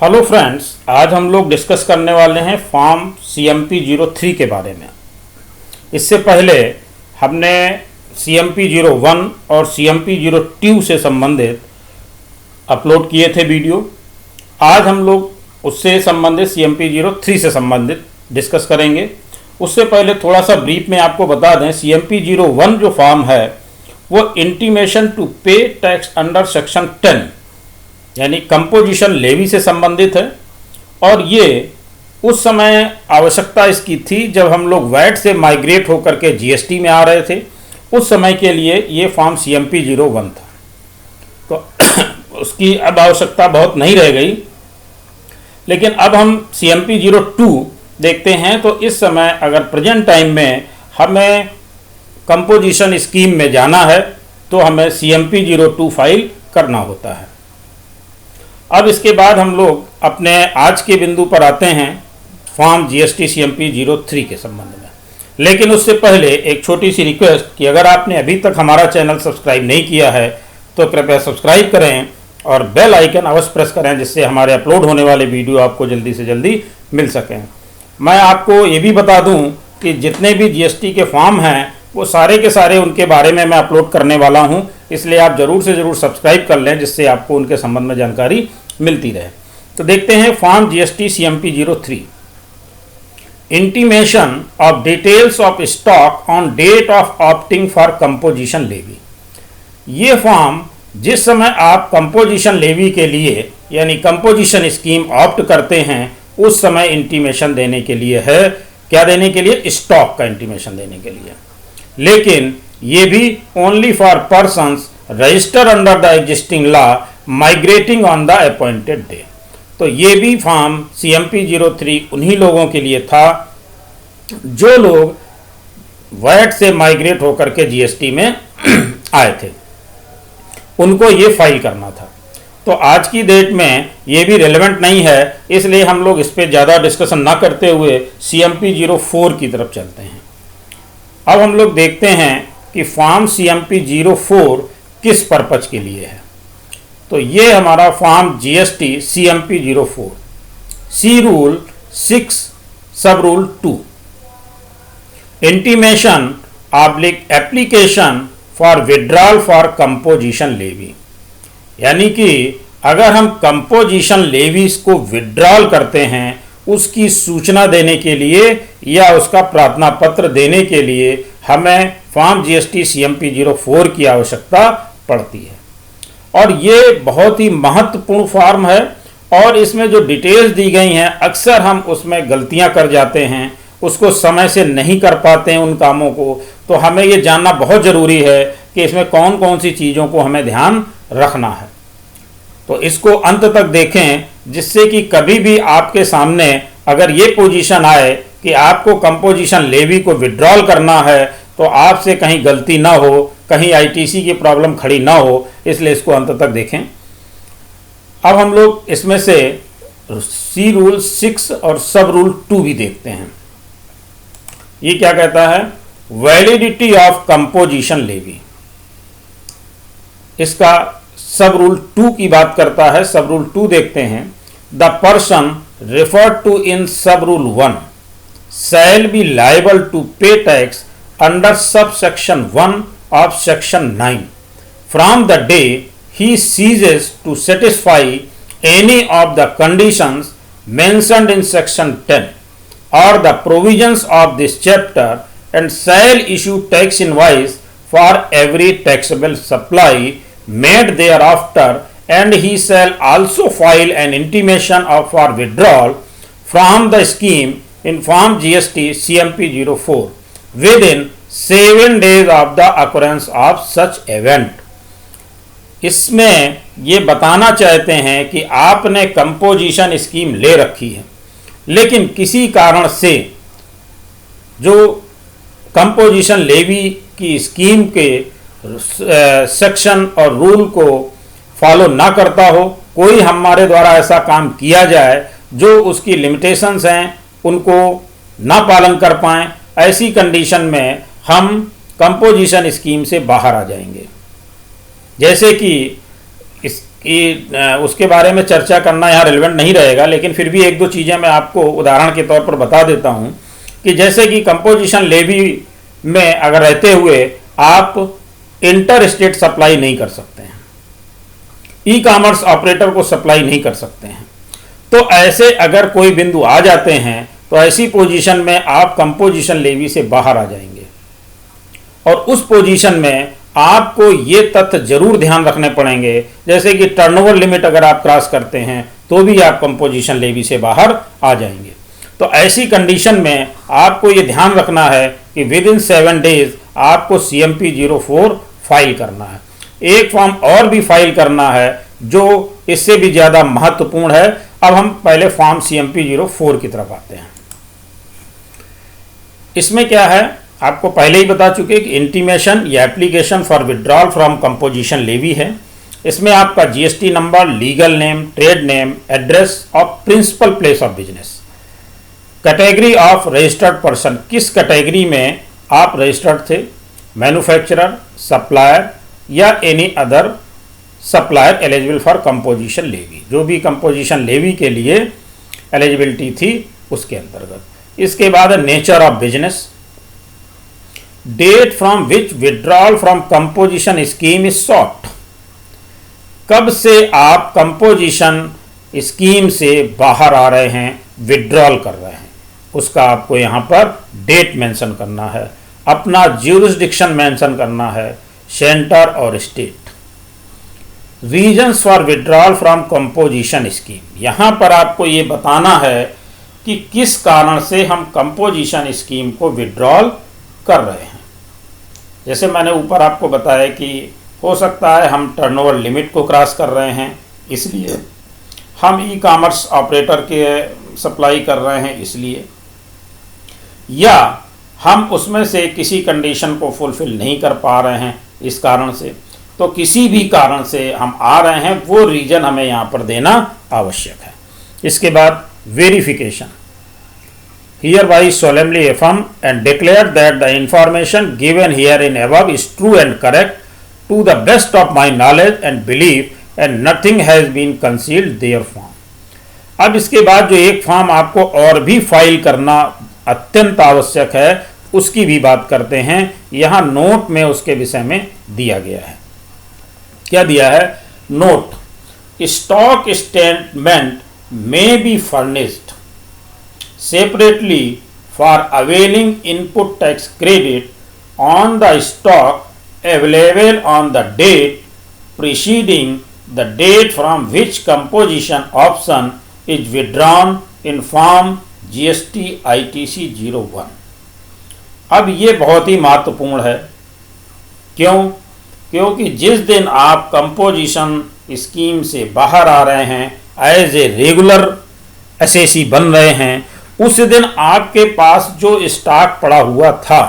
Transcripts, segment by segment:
Hello friends, आज हम लोग डिस्कस करने वाले हैं फॉर्म CMP03 के बारे में। इससे पहले हमने CMP01 और CMP02 से संबंधित अपलोड किए थे वीडियो। आज हम लोग उससे संबंधित CMP03 से संबंधित डिस्कस करेंगे। उससे पहले थोड़ा सा ब्रीफ में आपको बता दें, CMP01 जो फॉर्म है वो इंटीमेशन टू पे टैक्स अंडर सेक्शन 10 यानी कंपोजिशन लेवी से संबंधित है। और ये उस समय आवश्यकता इसकी थी जब हम लोग वैट से माइग्रेट होकर के GST में आ रहे थे। उस समय के लिए ये फॉर्म CMP01 था, तो उसकी अब आवश्यकता बहुत नहीं रह गई। लेकिन अब हम CMP02 देखते हैं। तो इस समय अगर प्रेजेंट टाइम में हमें कंपोजिशन स्कीम में जाना है तो हमें CMP02 फाइल करना होता है। अब इसके बाद हम लोग अपने आज के बिंदु पर आते हैं फॉर्म GST CMP03 के संबंध में। लेकिन उससे पहले एक छोटी सी रिक्वेस्ट कि अगर आपने अभी तक हमारा चैनल सब्सक्राइब नहीं किया है तो कृपया सब्सक्राइब करें और बेल आइकन अवश्य प्रेस करें, जिससे हमारे अपलोड होने वाले वीडियो आपको जल्दी से जल्दी मिल सकें। मैं आपको ये भी बता दूं कि जितने भी GST के फॉर्म हैं वो सारे के सारे उनके बारे में मैं अपलोड करने वाला हूं, इसलिए आप ज़रूर से ज़रूर सब्सक्राइब कर लें, जिससे आपको उनके संबंध में जानकारी मिलती रहे। तो देखते हैं form GST CMP03। Intimation of details of stock on date of opting for composition levy. ये फॉर्म जिस समय आप कंपोजिशन लेवी के लिए यानी कंपोजिशन स्कीम ऑप्ट करते हैं उस समय इंटीमेशन देने के लिए है। क्या देने के लिए? स्टॉक का इंटीमेशन देने के लिए। लेकिन ये भी only for persons register under the existing law migrating on the appointed day. तो ये भी फॉर्म CMP03 उन्हीं लोगों के लिए था जो लोग वैट से माइग्रेट होकर के GST में आए थे, उनको ये फाइल करना था। तो आज की डेट में ये भी रेलेवेंट नहीं है, इसलिए हम लोग इस पर ज़्यादा डिस्कशन ना करते हुए CMP04 की तरफ चलते हैं। अब हम लोग देखते हैं कि फॉर्म CMP04 किस पर्पज के लिए है। तो ये हमारा form GST CMP04 C rule 6 sub rule 2 intimation oblique application for withdrawal for composition levy. यानी कि अगर हम कंपोजिशन लेवीज को विड्रॉल करते हैं उसकी सूचना देने के लिए या उसका प्रार्थना पत्र देने के लिए हमें फॉर्म GST CMP04 की आवश्यकता पड़ती है। और ये बहुत ही महत्वपूर्ण फॉर्म है और इसमें जो डिटेल्स दी गई हैं अक्सर हम उसमें गलतियां कर जाते हैं, उसको समय से नहीं कर पाते हैं उन कामों को। तो हमें ये जानना बहुत ज़रूरी है कि इसमें कौन कौन सी चीज़ों को हमें ध्यान रखना है। तो इसको अंत तक देखें, जिससे कि कभी भी आपके सामने अगर ये पोजीशन आए कि आपको कंपोजिशन लेवी को विड्रॉल करना है तो आपसे कहीं गलती ना हो, कहीं ITC की प्रॉब्लम खड़ी ना हो, इसलिए इसको अंत तक देखें। अब हम लोग इसमें से सी रूल 6 और सब रूल 2 भी देखते हैं। ये क्या कहता है? Validity of composition levy. इसका सब रूल 2 की बात करता है। सब रूल 2 देखते हैं। The person referred to in sub rule 1 shall be liable to pay tax under subsection 1 of section 9 from the day he ceases to satisfy any of the conditions mentioned in section 10 or the provisions of this chapter, and shall issue tax invoice for every taxable supply made thereafter, and he shall also file an intimation of for withdrawal from the scheme in form GST CMP04 within 7 days of the occurrence of such event। इसमें ये बताना चाहते हैं कि आपने composition scheme ले रखी है, लेकिन किसी कारण से जो कंपोजिशन लेवी की स्कीम के सेक्शन और रूल को फॉलो ना करता हो, कोई हमारे द्वारा ऐसा काम किया जाए जो उसकी लिमिटेशंस हैं उनको ना पालन कर पाएँ, ऐसी कंडीशन में हम कंपोजिशन स्कीम से बाहर आ जाएंगे। जैसे कि इस कि उसके बारे में चर्चा करना यहाँ रिलेवेंट नहीं रहेगा, लेकिन फिर भी एक दो चीज़ें मैं आपको उदाहरण के तौर पर बता देता हूँ कि जैसे कि कंपोजिशन लेवी में अगर रहते हुए आप इंटर स्टेट सप्लाई नहीं कर सकते हैं, ई कॉमर्स ऑपरेटर को सप्लाई नहीं कर सकते हैं, तो ऐसे अगर कोई बिंदु आ जाते हैं तो ऐसी पोजीशन में आप कंपोजिशन लेवी से बाहर आ जाएंगे। और उस पोजीशन में आपको ये तथ्य जरूर ध्यान रखने पड़ेंगे, जैसे कि टर्नओवर लिमिट अगर आप क्रॉस करते हैं तो भी आप कंपोजिशन लेवी से बाहर आ जाएंगे। तो ऐसी कंडीशन में आपको ये ध्यान रखना है कि विद इन 7 डेज आपको CMP 04 फाइल करना है। एक फॉर्म और भी फाइल करना है जो इससे भी ज़्यादा महत्वपूर्ण है। अब हम पहले फॉर्म CMP 04 की तरफ आते हैं। इसमें क्या है, आपको पहले ही बता चुके कि इंटीमेशन या application for withdrawal from composition levy है। इसमें आपका GST नंबर, legal name, trade name, address और principal place of business, category of registered person, किस कैटेगरी में आप रजिस्टर्ड थे, मैन्युफैक्चरर, सप्लायर या any other supplier eligible for composition levy, जो भी कंपोजिशन लेवी के लिए एलिजिबिलिटी थी उसके अंतर्गत। इसके बाद nature of business, date from which withdrawal from composition scheme is sought, कब से आप कंपोजिशन स्कीम से बाहर आ रहे हैं, विड्रॉल कर रहे हैं, उसका आपको यहाँ पर डेट मेंशन करना है, अपना ज्यूरिसडिक्शन मेंशन करना है, सेंटर और state, reasons for withdrawal from composition scheme, यहाँ पर आपको ये बताना है कि किस कारण से हम कंपोजिशन स्कीम को विड्रॉल कर रहे हैं। जैसे मैंने ऊपर आपको बताया कि हो सकता है हम टर्नओवर लिमिट को क्रॉस कर रहे हैं इसलिए, हम ई कॉमर्स ऑपरेटर के सप्लाई कर रहे हैं इसलिए, या हम उसमें से किसी कंडीशन को फुलफिल नहीं कर पा रहे हैं इस कारण से। तो किसी भी कारण से हम आ रहे हैं वो रीजन हमें यहाँ पर देना आवश्यक है। इसके बाद verification, hereby solemnly affirm and declare that the information given herein above is true and correct to the best of my knowledge and belief and nothing has been concealed therefrom। अब इसके बाद जो एक फॉर्म आपको और भी file करना अत्यंत आवश्यक है उसकी भी बात करते हैं। यहाँ नोट में उसके विषय में दिया गया है। क्या दिया है? Note, stock statement may be furnished separately for availing input tax credit on the stock available on the date preceding the date from which composition option is withdrawn in form GST ITC 01। अब ये बहुत ही महत्वपूर्ण है। क्यों? क्योंकि जिस दिन आप कंपोजिशन स्कीम से बाहर आ रहे हैं, एज ए रेगुलर एसएसी बन रहे हैं, उस दिन आपके पास जो स्टॉक पड़ा हुआ था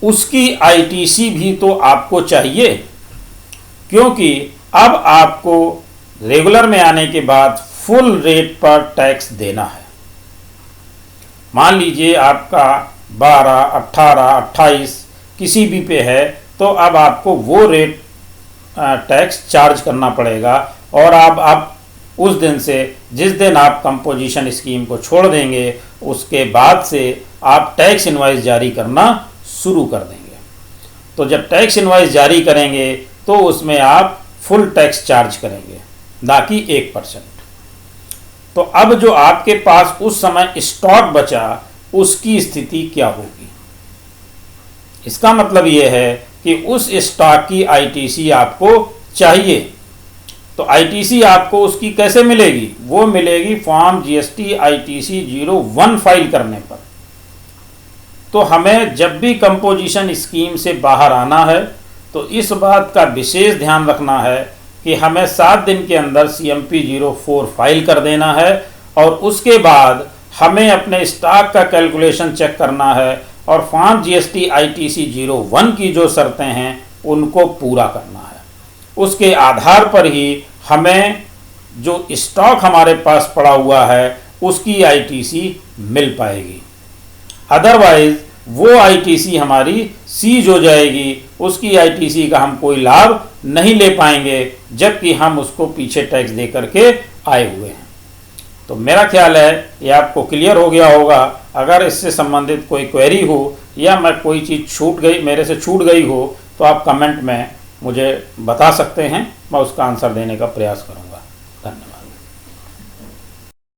उसकी आईटीसी भी तो आपको चाहिए, क्योंकि अब आपको रेगुलर में आने के बाद फुल रेट पर टैक्स देना है। मान लीजिए आपका 12, 18, 28 किसी भी पे है, तो अब आपको वो रेट टैक्स चार्ज करना पड़ेगा। और आप उस दिन से, जिस दिन आप कंपोजिशन स्कीम को छोड़ देंगे, उसके बाद से आप टैक्स इनवॉइस जारी करना शुरू कर देंगे। तो जब टैक्स इनवॉइस जारी करेंगे तो उसमें आप फुल टैक्स चार्ज करेंगे, ना कि 1%। तो अब जो आपके पास उस समय स्टॉक बचा उसकी स्थिति क्या होगी? इसका मतलब ये है कि उस स्टॉक की आईटीसी आपको चाहिए। तो आईटीसी आपको उसकी कैसे मिलेगी? वो मिलेगी फॉर्म GST ITC 01 फाइल करने पर। तो हमें जब भी कंपोजिशन स्कीम से बाहर आना है तो इस बात का विशेष ध्यान रखना है कि हमें 7 दिन के अंदर CMP 04 फाइल कर देना है, और उसके बाद हमें अपने स्टॉक का कैलकुलेशन चेक करना है और फॉर्म GST ITC 01 की जो शर्तें हैं उनको पूरा करना है। उसके आधार पर ही हमें जो स्टॉक हमारे पास पड़ा हुआ है उसकी आईटीसी मिल पाएगी। अदरवाइज वो आईटीसी हमारी सीज हो जाएगी, उसकी आईटीसी का हम कोई लाभ नहीं ले पाएंगे, जबकि हम उसको पीछे टैक्स दे करके आए हुए हैं। तो मेरा ख्याल है ये आपको क्लियर हो गया होगा। अगर इससे संबंधित कोई क्वेरी हो या मैं कोई चीज़ छूट गई, मेरे से छूट गई हो, तो आप कमेंट में मुझे बता सकते हैं, मैं उसका आंसर देने का प्रयास करूँगा।